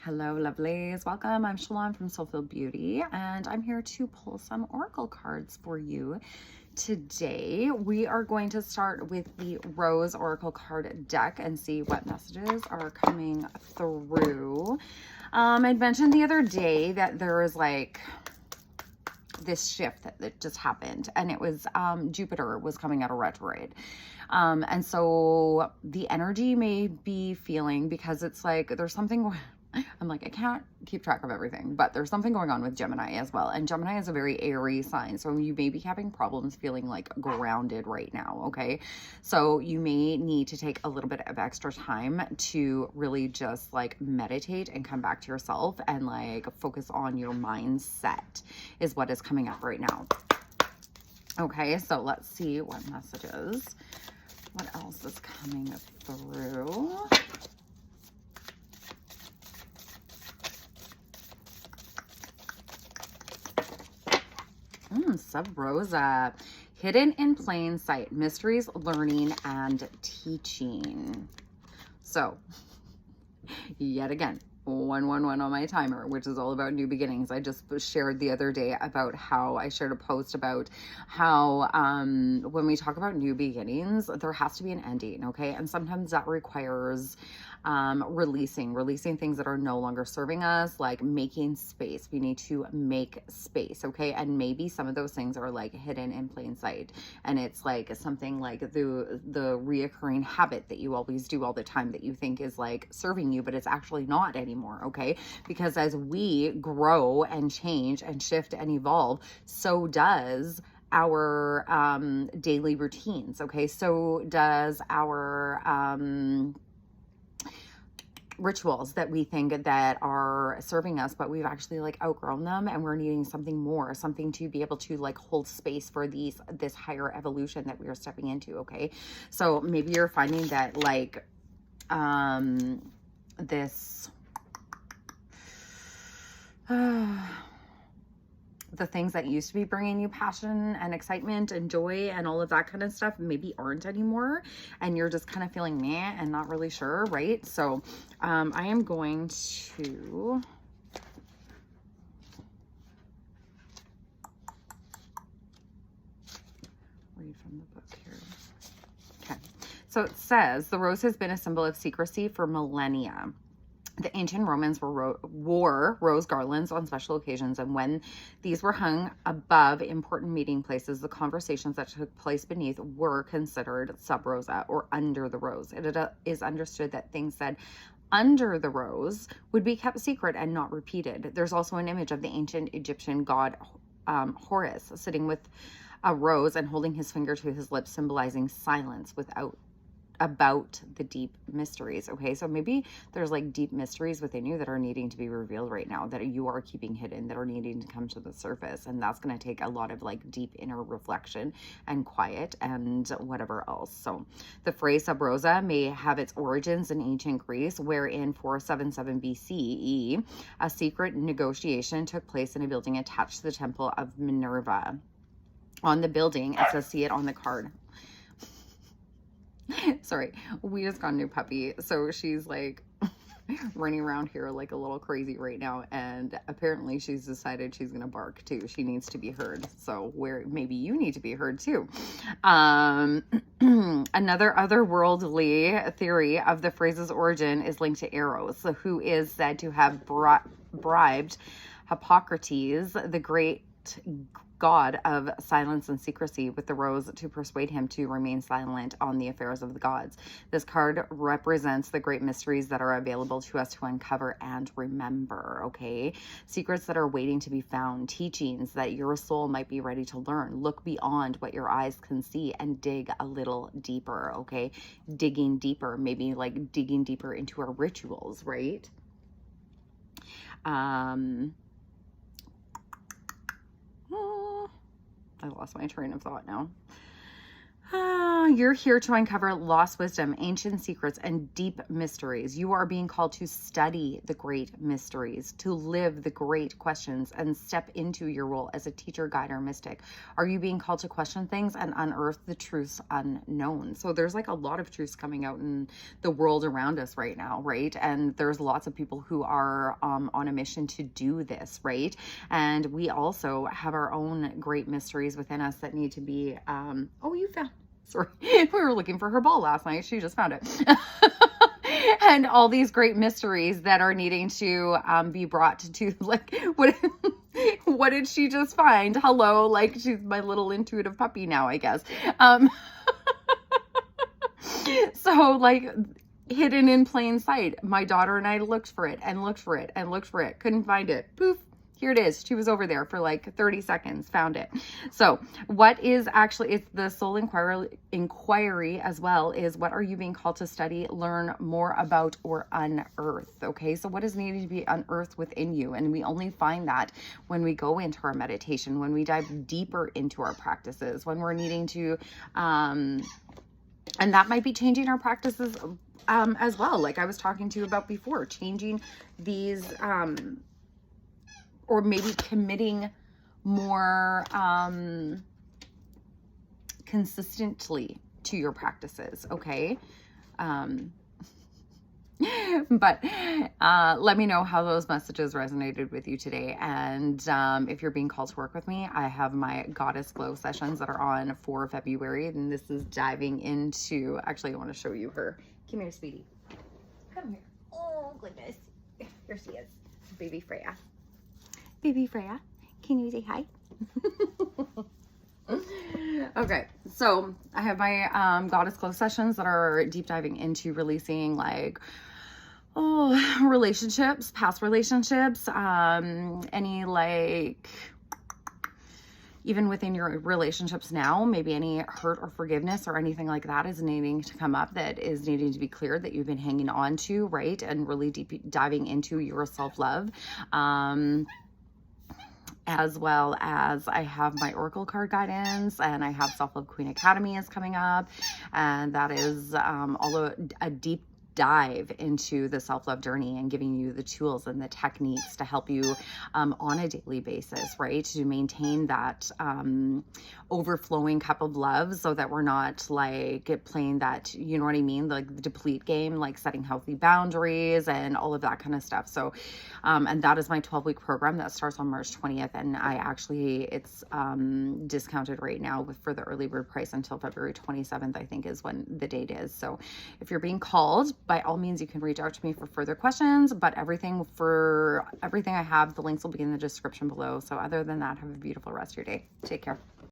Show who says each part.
Speaker 1: Hello, lovelies. Welcome. I'm Shalon from Soulful Beauty, and I'm here to pull some oracle cards for you. Today, we are going to start with the Rose Oracle card deck and see what messages are coming through. I'd mentioned the other day that there was like this shift that just happened, and it was Jupiter was coming out of retrograde. And so the energy may be feeling, because it's like there's something I'm like, I can't keep track of everything, but there's something going on with Gemini as well. And Gemini is a very airy sign. So you may be having problems feeling like grounded right now. Okay. So you may need to take a little bit of extra time to really just like meditate and come back to yourself and like focus on your mindset is what is coming up right now. Okay. So let's see what messages, what else is coming through. Sub Rosa, hidden in plain sight, mysteries, learning, and teaching. So, yet again, 111 on my timer, which is all about new beginnings. I just shared the other day about how I shared a post about how when we talk about new beginnings, there has to be an ending, okay? And sometimes that requires releasing things that are no longer serving us, like making space. We need to make space, okay? And maybe some of those things are like hidden in plain sight, and it's like something like the reoccurring habit that you always do all the time that you think is like serving you, but it's actually not anymore, okay? Because as we grow and change and shift and evolve, so does our daily routines, okay? So does our rituals that we think that are serving us, but we've actually like outgrown them, and we're needing something more, something to be able to like hold space for this higher evolution that we are stepping into. Okay, so maybe you're finding that like this the things that used to be bringing you passion and excitement and joy and all of that kind of stuff maybe aren't anymore, and you're just kind of feeling meh and not really sure, right? So I am going to read from the book here. Okay, so it says the rose has been a symbol of secrecy for millennia. The ancient Romans wore rose garlands on special occasions, and when these were hung above important meeting places, the conversations that took place beneath were considered sub rosa, or under the rose. It is understood that things said under the rose would be kept secret and not repeated. There's also an image of the ancient Egyptian god Horus sitting with a rose and holding his finger to his lips, symbolizing silence about the deep mysteries. Okay, so maybe there's like deep mysteries within you that are needing to be revealed right now, that you are keeping hidden, that are needing to come to the surface, and that's going to take a lot of like deep inner reflection and quiet and whatever else. So the phrase sub rosa may have its origins in ancient Greece, where in 477 BCE a secret negotiation took place in a building attached to the temple of Minerva. On the building, it says, see it on the card. Sorry, we just got a new puppy, so she's like running around here like a little crazy right now, and apparently she's decided she's gonna bark too. She needs to be heard, so where maybe you need to be heard too. Another otherworldly theory of the phrase's origin is linked to Eros, who is said to have bribed Hippocrates, the great god of silence and secrecy, with the rose to persuade him to remain silent on the affairs of the gods. This card represents the great mysteries that are available to us to uncover and remember, okay? Secrets that are waiting to be found, teachings that your soul might be ready to learn. Look beyond what your eyes can see and dig a little deeper, okay? Digging deeper, maybe like digging deeper into our rituals, right? I lost my train of thought now. You're here to uncover lost wisdom, ancient secrets, and deep mysteries. You are being called to study the great mysteries, to live the great questions, and step into your role as a teacher, guide, or mystic. Are you being called to question things and unearth the truths unknown? So there's like a lot of truths coming out in the world around us right now, right? And there's lots of people who are on a mission to do this, right? And we also have our own great mysteries within us that need to be, oh, you found, sorry, we were looking for her ball last night. She just found it. And all these great mysteries that are needing to be brought to like, what did she just find? Hello, like she's my little intuitive puppy now, I guess. So like hidden in plain sight, my daughter and I looked for it and looked for it and looked for it. Couldn't find it. Poof. Here it is. She was over there for like 30 seconds, found it. So what is actually, it's the soul inquiry as well, is what are you being called to study, learn more about, or unearth? Okay. So what is needing to be unearthed within you? And we only find that when we go into our meditation, when we dive deeper into our practices, when we're needing to, and that might be changing our practices as well. Like I was talking to you about before, changing these, or maybe committing more consistently to your practices, okay? But let me know how those messages resonated with you today. And if you're being called to work with me, I have my Goddess Glo Sessions that are on for February. And this is diving into, actually, I want to show you her. Come here, sweetie. Come here. Oh, goodness. Here she is, baby Freya. Baby Freya, can you say hi? Okay, so I have my Goddess Glo Sessions that are deep diving into releasing like, relationships, past relationships, any like, even within your relationships now, maybe any hurt or forgiveness or anything like that is needing to come up, that is needing to be cleared, that you've been hanging on to, right? And really deep diving into your self-love. As well as I have my Oracle card guidance, and I have Self-Love Queen Academy is coming up, and that is all a deep dive into the self-love journey and giving you the tools and the techniques to help you on a daily basis, right? To maintain that overflowing cup of love, so that we're not like playing that, you know what I mean? Like the deplete game, like setting healthy boundaries and all of that kind of stuff. So, and that is my 12-week program that starts on March 20th. And it's discounted right now for the early bird price until February 27th, I think is when the date is. So if you're being called, by all means, you can reach out to me for further questions, but everything I have, the links will be in the description below. So other than that, have a beautiful rest of your day. Take care.